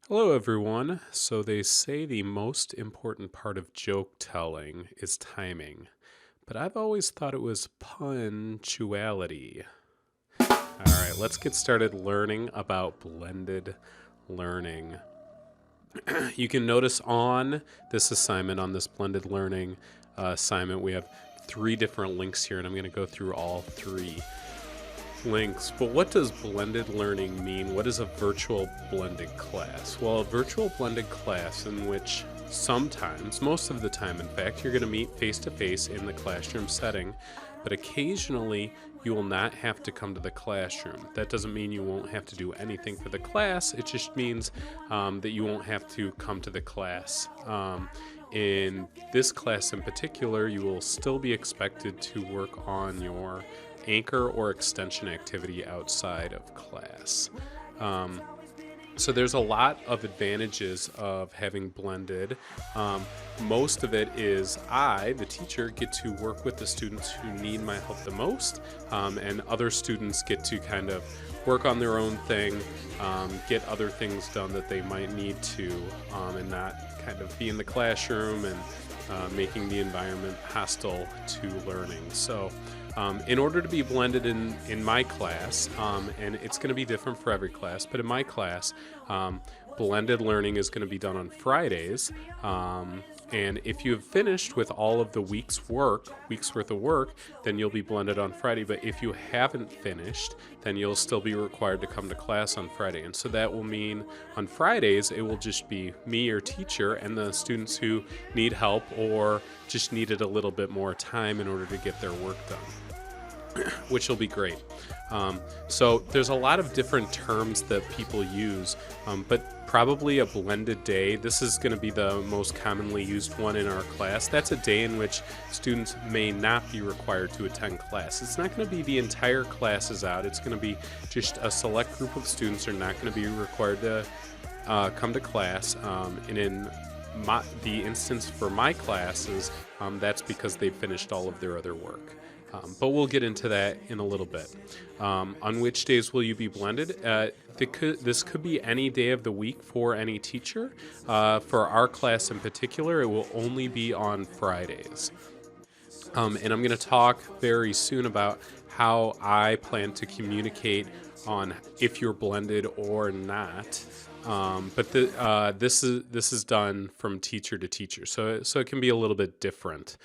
Hello, everyone. So they say the most important part of joke telling is timing, but I've always thought it was punctuality. All right, let's get started learning about blended learning. You can notice on this assignment, on this blended learning assignment, we have three different links here, and I'm going to go through all three links. But what does blended learning mean? What is a virtual blended class? Well, a virtual blended class in which sometimes, most of the time in fact, you're going to meet face to face in the classroom setting, but occasionally you will not have to come to the classroom. That doesn't mean you won't have to do anything for the class. It just means that you won't have to come to the class. In this class in particular, you will still be expected to work on your anchor or extension activity outside of class. So there's a lot of advantages of having blended. Most of it is I, the teacher, get to work with the students who need my help the most, and other students get to kind of work on their own thing, get other things done that they might need to, and not kind of be in the classroom and making the environment hostile to learning. So in order to be blended in my class, and it's going to be different for every class, but in my class, blended learning is going to be done on Fridays. And if you have finished with all of the week's worth of work, then you'll be blended on Friday. But if you haven't finished, then you'll still be required to come to class on Friday. And so that will mean on Fridays, it will just be me, your teacher, and the students who need help or just needed a little bit more time in order to get their work done, which will be great. So there's a lot of different terms that people use, but probably a blended day. This is going to be the most commonly used one in our class. That's a day in which students may not be required to attend class. It's not going to be the entire class is out. It's going to be just a select group of students are not going to be required to come to class. And in the instance for my classes, that's because they've finished all of their other work. But we'll get into that in a little bit. On which days will you be blended? This could be any day of the week for any teacher. For our class in particular, it will only be on Fridays. And I'm going to talk very soon about how I plan to communicate on if you're blended or not. But this is done from teacher to teacher, so it can be a little bit different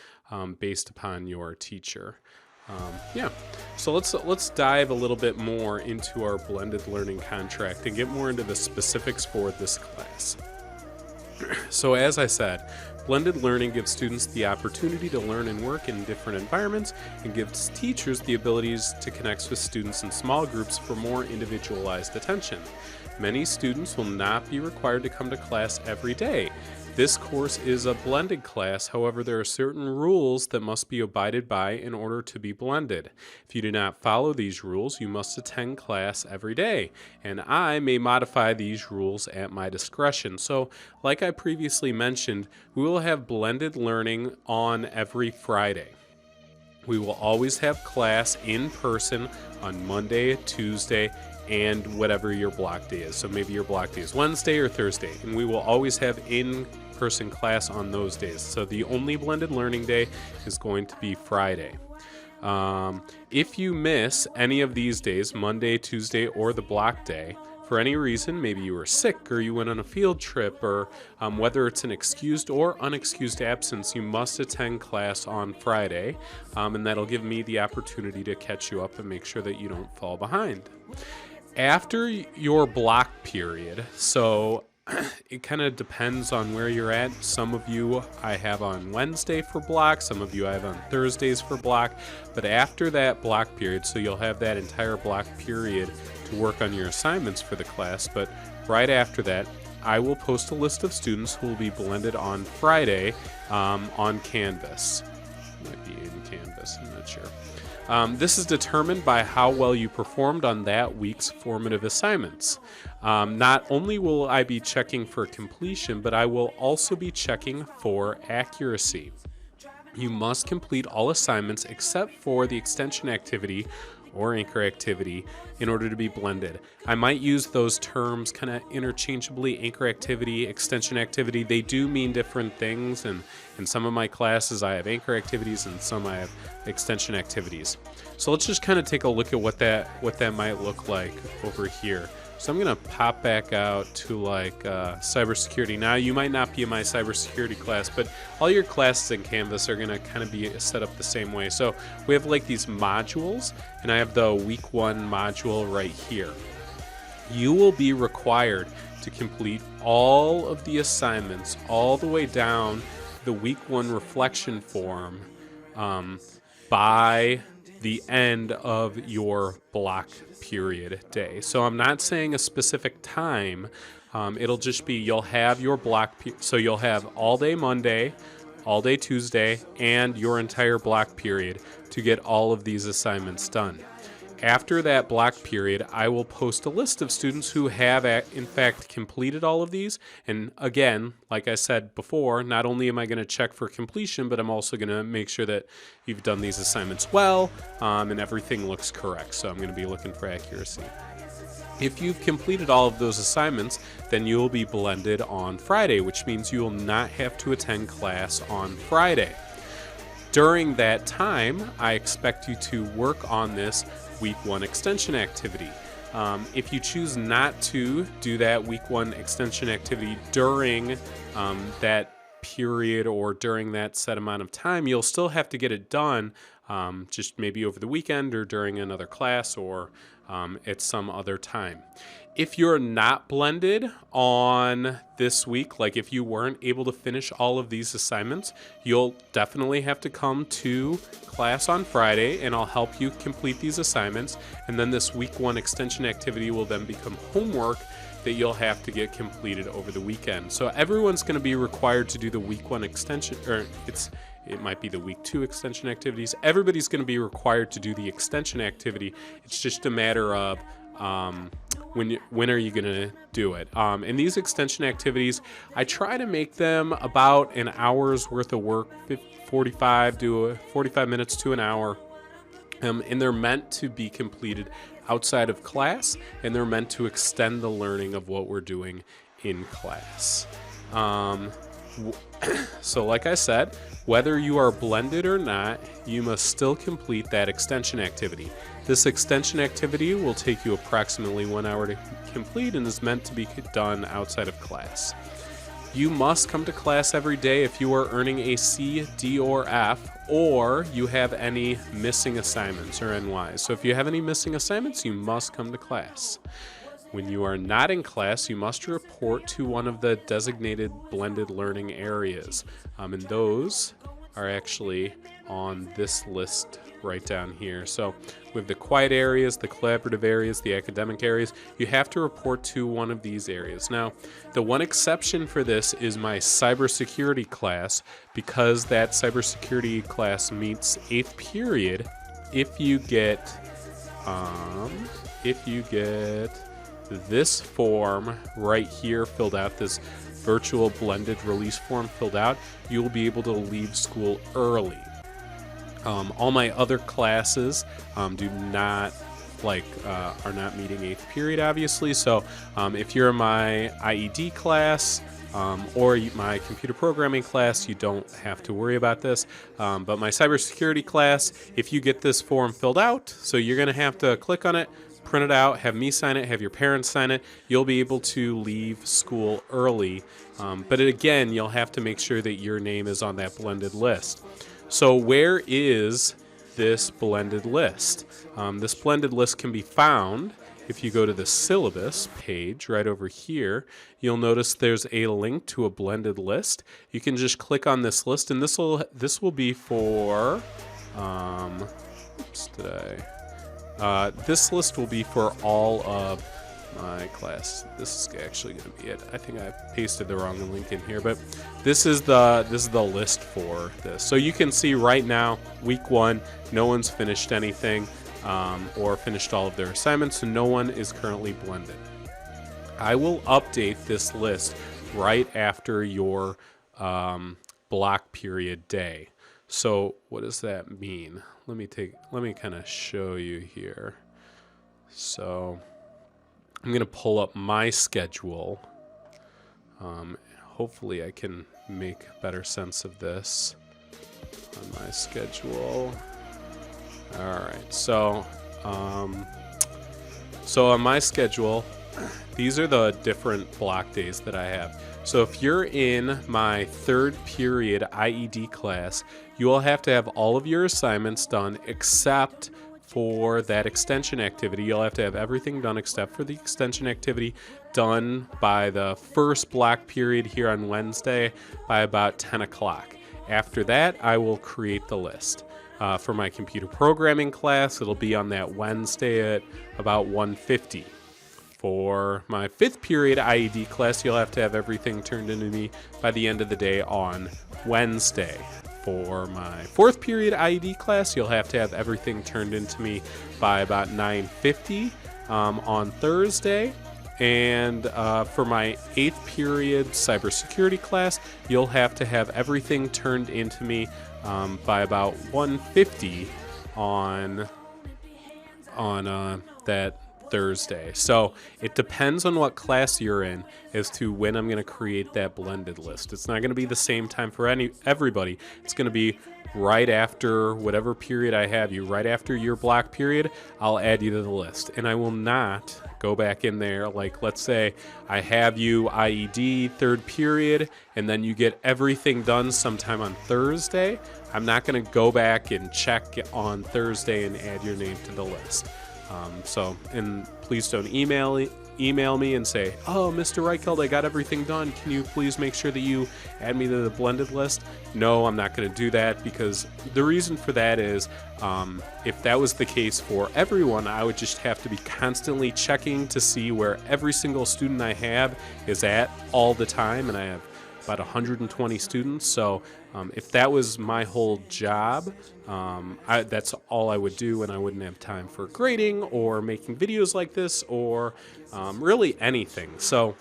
based upon your teacher. Yeah, so let's dive a little bit more into our blended learning contract and get more into the specifics for this class. So as I said, blended learning gives students the opportunity to learn and work in different environments and gives teachers the abilities to connect with students in small groups for more individualized attention. Many students will not be required to come to class every day. This course is a blended class, however, there are certain rules that must be abided by in order to be blended. If you do not follow these rules, you must attend class every day, and I may modify these rules at my discretion. So, like I previously mentioned, we will have blended learning on every Friday. We will always have class in person on Monday, Tuesday, and whatever your block day is. So maybe your block day is Wednesday or Thursday, and we will always have in-person class on those days. So the only blended learning day is going to be Friday. If you miss any of these days, Monday, Tuesday, or the block day, for any reason, maybe you were sick or you went on a field trip, or whether it's an excused or unexcused absence, you must attend class on Friday, and that'll give me the opportunity to catch you up and make sure that you don't fall behind. After your block period, so it kind of depends on where you're at. Some of you I have on Wednesday for block, some of you I have on Thursdays for block, but after that block period, so you'll have that entire block period to work on your assignments for the class, but right after that, I will post a list of students who will be blended on Friday on Canvas. Might be in Canvas, I'm not sure. This is determined by how well you performed on that week's formative assignments. Not only will I be checking for completion, but I will also be checking for accuracy. You must complete all assignments except for the extension activity or anchor activity in order to be blended. I might use those terms kind of interchangeably, anchor activity, extension activity. They do mean different things, and in some of my classes I have anchor activities and some I have extension activities. So let's just kind of take a look at what that might look like over here. So I'm gonna pop back out to like cybersecurity. Now you might not be in my cybersecurity class, but all your classes in Canvas are gonna kind of be set up the same way. So we have like these modules, and I have the week 1 module right here. You will be required to complete all of the assignments all the way down the week 1 reflection form by the end of your block period day. So I'm not saying a specific time. It'll just be you'll have your block. So you'll have all day Monday, all day Tuesday, and your entire block period to get all of these assignments done. After that block period, I will post a list of students who have in fact completed all of these. And again, like I said before, not only am I going to check for completion, but I'm also going to make sure that you've done these assignments well and everything looks correct. So I'm going to be looking for accuracy. If you've completed all of those assignments, then you will be blended on Friday, which means you will not have to attend class on Friday. During that time, I expect you to work on this week 1 extension activity. If you choose not to do that week 1 extension activity during that period or during that set amount of time, you'll still have to get it done just maybe over the weekend or during another class or at some other time. If you're not blended on this week, like if you weren't able to finish all of these assignments, you'll definitely have to come to class on Friday and I'll help you complete these assignments. And then this week 1 extension activity will then become homework that you'll have to get completed over the weekend. So everyone's going to be required to do the week 1 extension, or it might be the week 2 extension activities. Everybody's going to be required to do the extension activity. It's just a matter of when are you going to do it? And these extension activities, I try to make them about an hour's worth of work, 45 minutes to an hour. And they're meant to be completed outside of class, and they're meant to extend the learning of what we're doing in class. So like I said, whether you are blended or not, you must still complete that extension activity. This extension activity will take you approximately 1 hour to complete and is meant to be done outside of class. You must come to class every day if you are earning a C, D, or F, or you have any missing assignments or NYs. So if you have any missing assignments, you must come to class. When you are not in class, you must report to one of the designated blended learning areas. And those are actually on this list right down here. So we have the quiet areas, the collaborative areas, the academic areas. You have to report to one of these areas. Now, the one exception for this is my cybersecurity class, because that cybersecurity class meets 8th period. If you get this form right here filled out, this virtual blended release form filled out, you will be able to leave school early. All my other classes are not meeting 8th period, obviously. So if you're in my IED class or my computer programming class, you don't have to worry about this. But my cybersecurity class, if you get this form filled out, so you're going to have to click on it, print it out, have me sign it, have your parents sign it, you'll be able to leave school early. But again, you'll have to make sure that your name is on that blended list. So where is this blended list? This blended list can be found if you go to the syllabus page right over here. You'll notice there's a link to a blended list. You can just click on this list, and this will be for this list will be for all of my class. This is actually going to be it. I think I pasted the wrong link in here, but this is the list for this. So you can see right now, week 1, no one's finished anything or finished all of their assignments, so no one is currently blended. I will update this list right after your block period day. So what does that mean? Let me kind of show you here. So I'm going to pull up my schedule. Hopefully I can make better sense of this on my schedule. All right, so on my schedule, these are the different block days that I have. So if you're in my third period IED class, you will have to have all of your assignments done except for that extension activity. You'll have to have everything done except for the extension activity done by the first block period here on Wednesday by about 10 o'clock. After that, I will create the list. For my computer programming class, it'll be on that Wednesday at about 1:50. For my fifth period IED class, you'll have to have everything turned into me by the end of the day on Wednesday. For my fourth period IED class, you'll have to have everything turned into me by about 9:50 on Thursday. And for my eighth period cybersecurity class, you'll have to have everything turned into me by about 1:50 on that Thursday. So it depends on what class you're in as to when I'm going to create that blended list. It's not going to be the same time for everybody. It's going to be right after whatever period I have you, right after your block period, I'll add you to the list. And I will not go back in there. Like, let's say I have you IED third period, and then you get everything done sometime on Thursday. I'm not going to go back and check on Thursday and add your name to the list. And please don't email me and say, "Oh, Mr. Reicheld, I got everything done. Can you please make sure that you add me to the blended list?" No, I'm not going to do that, because the reason for that is if that was the case for everyone, I would just have to be constantly checking to see where every single student I have is at all the time, and I have about 120 students. So if that was my whole job, that's all I would do, and I wouldn't have time for grading or making videos like this or really anything. So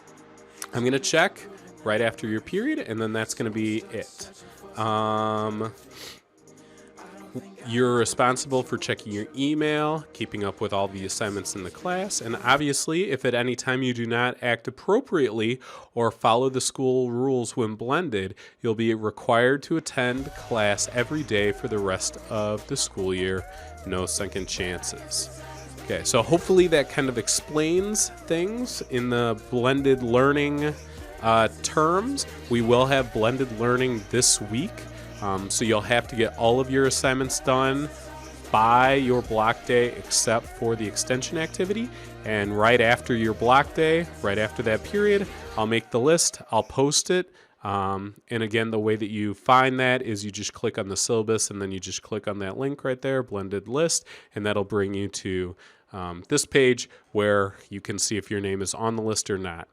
I'm going to check right after your period, and then that's going to be it. You're responsible for checking your email, keeping up with all the assignments in the class, and obviously, if at any time you do not act appropriately or follow the school rules when blended, you'll be required to attend class every day for the rest of the school year. No second chances. Okay, so hopefully that kind of explains things in the blended learning terms. We will have blended learning this week. So you'll have to get all of your assignments done by your block day except for the extension activity. And right after your block day, right after that period, I'll make the list, I'll post it. And again, the way that you find that is you just click on the syllabus, and then you just click on that link right there, blended list, and that'll bring you to this page where you can see if your name is on the list or not.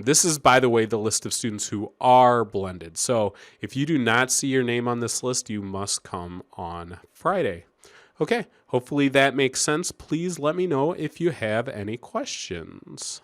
This is, by the way, the list of students who are blended. So if you do not see your name on this list, you must come on Friday. Okay, hopefully that makes sense. Please let me know if you have any questions.